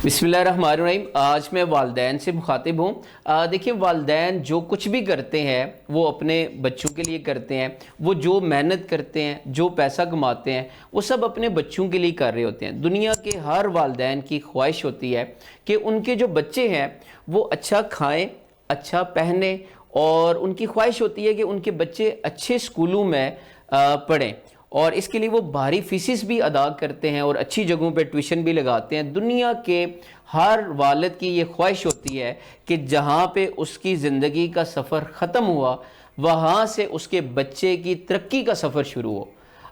बिस्मिल्लाहिर्रहमानिर्रहीम। आज मैं वालिदैन से मुखातिब हूँ। देखिए, वालिदैन जो कुछ भी करते हैं वो अपने बच्चों के लिए करते हैं। वो जो मेहनत करते हैं, जो पैसा कमाते हैं, वो सब अपने बच्चों के लिए कर रहे होते हैं। दुनिया के हर वालिदैन की ख्वाहिश होती है कि उनके जो बच्चे हैं वो अच्छा खाएँ, अच्छा पहने, और उनकी ख्वाहिश होती है कि उनके बच्चे अच्छे स्कूलों में पढ़ें, और इसके लिए वो भारी फीसिस भी अदा करते हैं और अच्छी जगहों पे ट्यूशन भी लगाते हैं। दुनिया के हर वालिद की ये ख्वाहिश होती है कि जहाँ पे उसकी ज़िंदगी का सफ़र ख़त्म हुआ, वहाँ से उसके बच्चे की तरक्की का सफ़र शुरू हो।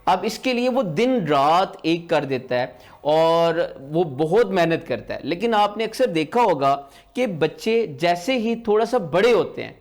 अब इसके लिए वो दिन रात एक कर देता है और वो बहुत मेहनत करता है। लेकिन आपने अक्सर देखा होगा कि बच्चे जैसे ही थोड़ा सा बड़े होते हैं,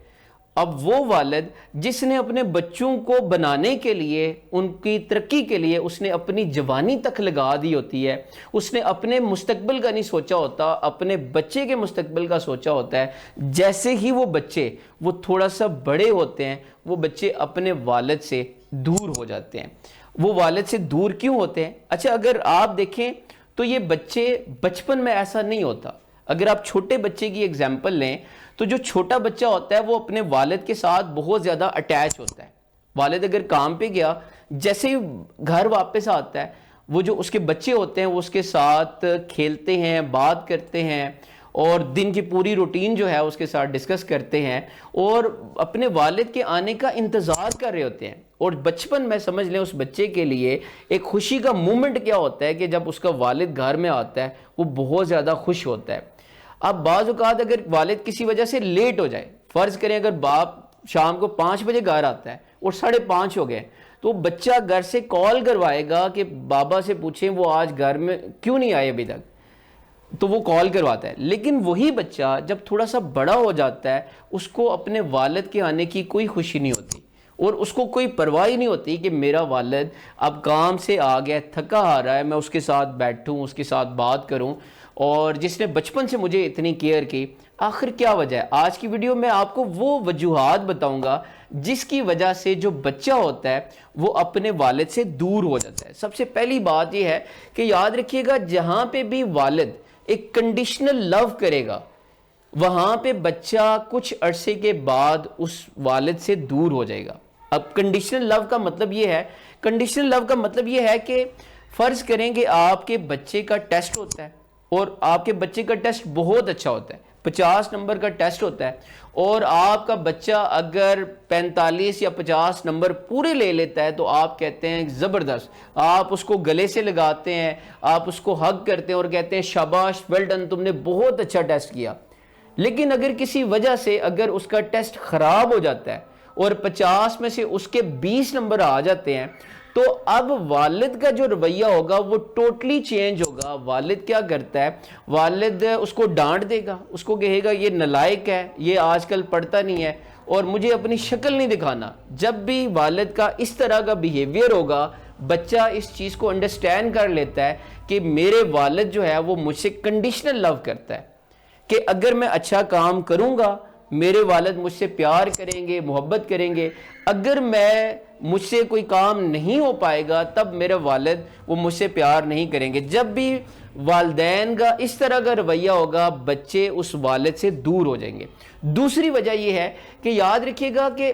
अब वो वालिद जिसने अपने बच्चों को बनाने के लिए, उनकी तरक्की के लिए उसने अपनी जवानी तक लगा दी होती है, उसने अपने मुस्तकबिल का नहीं सोचा होता, अपने बच्चे के मुस्तकबिल का सोचा होता है। जैसे ही वो बच्चे वो थोड़ा सा बड़े होते हैं, वो बच्चे अपने वालिद से दूर हो जाते हैं। वो वालिद से दूर क्यों होते हैं? अच्छा, अगर आप देखें तो ये बच्चे बचपन में ऐसा नहीं होता। अगर आप छोटे बच्चे की एग्जाम्पल लें तो जो छोटा बच्चा होता है वो अपने वालिद के साथ बहुत ज़्यादा अटैच होता है। वालिद अगर काम पे गया, जैसे ही घर वापस आता है, वो जो उसके बच्चे होते हैं वो उसके साथ खेलते हैं, बात करते हैं, और दिन की पूरी रूटीन जो है उसके साथ डिस्कस करते हैं और अपने वालिद के आने का इंतज़ार कर रहे होते हैं। और बचपन में समझ लें उस बच्चे के लिए एक खुशी का मोमेंट क्या होता है कि जब उसका वालिद घर में आता है वो बहुत ज़्यादा खुश होता है। अब बाज़ औक़ात अगर वालिद किसी वजह से लेट हो जाए, फ़र्ज़ करें अगर बाप शाम को 5 बजे घर आता है और 5:30 हो गए, तो बच्चा घर से कॉल करवाएगा कि बाबा से पूछें वो आज घर में क्यों नहीं आए अभी तक, तो वो कॉल करवाता है। लेकिन वही बच्चा जब थोड़ा सा बड़ा हो जाता है, उसको अपने वालिद के आने की कोई खुशी नहीं होती और उसको कोई परवाह ही नहीं होती कि मेरा वालिद अब काम से आ गया, थका आ रहा है, मैं उसके साथ बैठूं, उसके साथ बात करूं, और जिसने बचपन से मुझे इतनी केयर की। आखिर क्या वजह है? आज की वीडियो में आपको वो वजूहात बताऊंगा जिसकी वजह से जो बच्चा होता है वो अपने वालिद से दूर हो जाता है। सबसे पहली बात यह है कि याद रखिएगा, जहाँ पे भी वालिद एक कंडीशनल लव करेगा, वहाँ पे बच्चा कुछ अरसे के बाद उस वालिद से दूर हो जाएगा। अब कंडीशनल लव का मतलब ये है, कंडीशनल लव का मतलब ये है कि फ़र्ज़ करेंगे आपके बच्चे का टेस्ट होता है और आपके बच्चे का टेस्ट बहुत अच्छा होता है, 50 नंबर का टेस्ट होता है, और आपका बच्चा अगर 45 या 50 नंबर पूरे ले लेता है तो आप कहते हैं ज़बरदस्त, आप उसको गले से लगाते हैं, आप उसको हग करते हैं और कहते हैं शाबाश, वेल डन, तुमने बहुत अच्छा टेस्ट किया। लेकिन अगर किसी वजह से अगर उसका टेस्ट ख़राब हो जाता है और 50 में से उसके 20 नंबर आ जाते हैं, तो अब वालिद का जो रवैया होगा वो टोटली चेंज होगा। वालिद क्या करता है, वालिद उसको डांट देगा, उसको कहेगा ये नालायक है, ये आजकल पढ़ता नहीं है और मुझे अपनी शक्ल नहीं दिखाना। जब भी वालिद का इस तरह का बिहेवियर होगा, बच्चा इस चीज़ को अंडरस्टैंड कर लेता है कि मेरे वालिद जो है वो मुझसे कंडीशनल लव करता है, कि अगर मैं अच्छा काम करूँगा मेरे वालिद मुझसे प्यार करेंगे, मोहब्बत करेंगे। अगर मुझसे कोई काम नहीं हो पाएगा तब मेरे वालिद वो मुझसे प्यार नहीं करेंगे। जब भी वालिदैन का इस तरह का रवैया होगा, बच्चे उस वालिद से दूर हो जाएंगे। दूसरी वजह यह है कि याद रखिएगा कि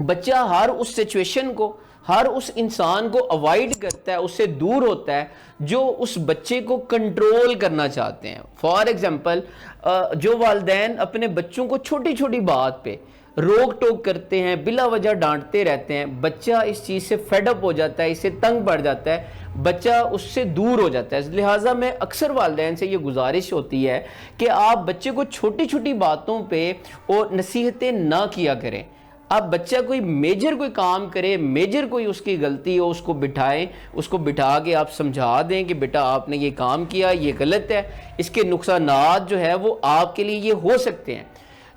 बच्चा हर उस सिचुएशन को, हर उस इंसान को अवॉइड करता है, उससे दूर होता है जो उस बच्चे को कंट्रोल करना चाहते हैं। फॉर एग्जांपल, जो वालिदैन अपने बच्चों को छोटी छोटी बात पे रोक टोक करते हैं, बिला वजह डांटते रहते हैं, बच्चा इस चीज़ से फेडअप हो जाता है, इससे तंग पड़ जाता है, बच्चा उससे दूर हो जाता है। लिहाजा में अक्सर वालिदैन से ये गुजारिश होती है कि आप बच्चे को छोटी छोटी बातों पे और नसीहतें ना किया करें। आप बच्चा कोई मेजर कोई काम करे, मेजर कोई उसकी गलती हो, उसको बिठाएं, उसको बिठा के आप समझा दें कि बेटा आपने ये काम किया, ये गलत है, इसके नुकसानात जो है वो आपके लिए ये हो सकते हैं।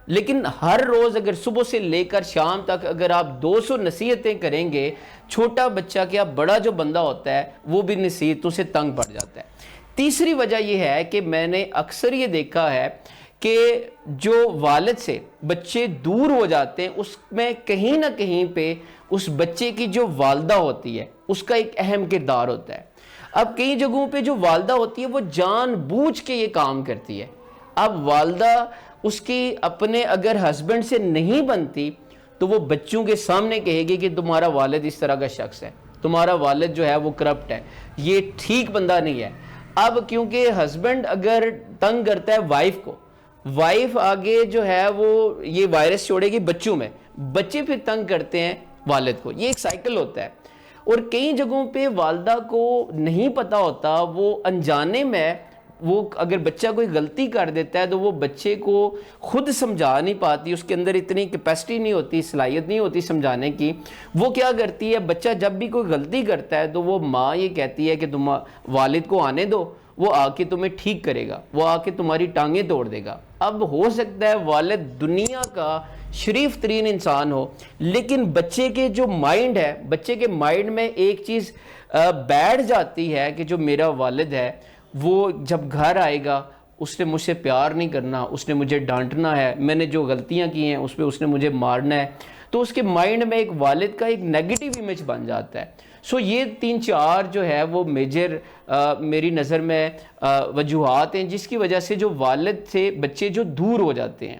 लेकिन हर रोज़ अगर सुबह से लेकर शाम तक अगर आप 200 नसीहतें करेंगे, छोटा बच्चा क्या बड़ा जो बंदा होता है वो भी नसीहतों से तंग पड़ जाता है। तीसरी वजह यह है कि मैंने अक्सर ये देखा है कि जो वालिद से बच्चे दूर हो जाते हैं उसमें कहीं ना कहीं पे उस बच्चे की जो वालदा होती है उसका एक अहम किरदार होता है। اب کئی جگہوں پہ جو والدہ ہوتی ہے وہ جان بوجھ کے یہ کام کرتی ہے. اب والدہ اس کی اپنے اگر ہسبینڈ سے نہیں بنتی تو وہ بچوں کے سامنے کہے گی کہ تمہارا والد اس طرح کا شخص ہے, تمہارا والد جو ہے وہ کرپٹ ہے, یہ ٹھیک بندہ نہیں ہے. اب کیونکہ ہسبینڈ اگر تنگ کرتا ہے وائف کو, وائف آگے جو ہے وہ یہ وائرس چھوڑے گی بچوں میں, بچے پھر تنگ کرتے ہیں والد کو, یہ ایک سائیکل ہوتا ہے. اور کئی جگہوں پہ والدہ کو نہیں پتا ہوتا, وہ انجانے میں وہ اگر بچہ کوئی غلطی کر دیتا ہے تو وہ بچے کو خود سمجھا نہیں پاتی, اس کے اندر اتنی کیپیسٹی نہیں ہوتی, صلاحیت نہیں ہوتی سمجھانے کی. وہ کیا کرتی ہے, بچہ جب بھی کوئی غلطی کرتا ہے تو وہ ماں یہ کہتی ہے کہ تم والد کو آنے دو, وہ آ کے تمہیں ٹھیک کرے گا, وہ آ کے تمہاری ٹانگیں توڑ دے گا. اب ہو سکتا ہے والد دنیا کا شریف ترین انسان ہو, لیکن بچے کے جو مائنڈ ہے, بچے کے مائنڈ میں ایک چیز بیٹھ جاتی ہے کہ جو میرا والد ہے وہ جب گھر آئے گا اس نے مجھ سے پیار نہیں کرنا, اس نے مجھے ڈانٹنا ہے, میں نے جو غلطیاں کی ہیں اس پہ اس نے مجھے مارنا ہے. تو اس کے مائنڈ میں ایک والد کا ایک نیگیٹو امیج بن جاتا ہے. سو یہ 3-4 جو ہے وہ میجر میری نظر میں وجوہات ہیں جس کی وجہ سے جو والد سے بچے جو دور ہو جاتے ہیں.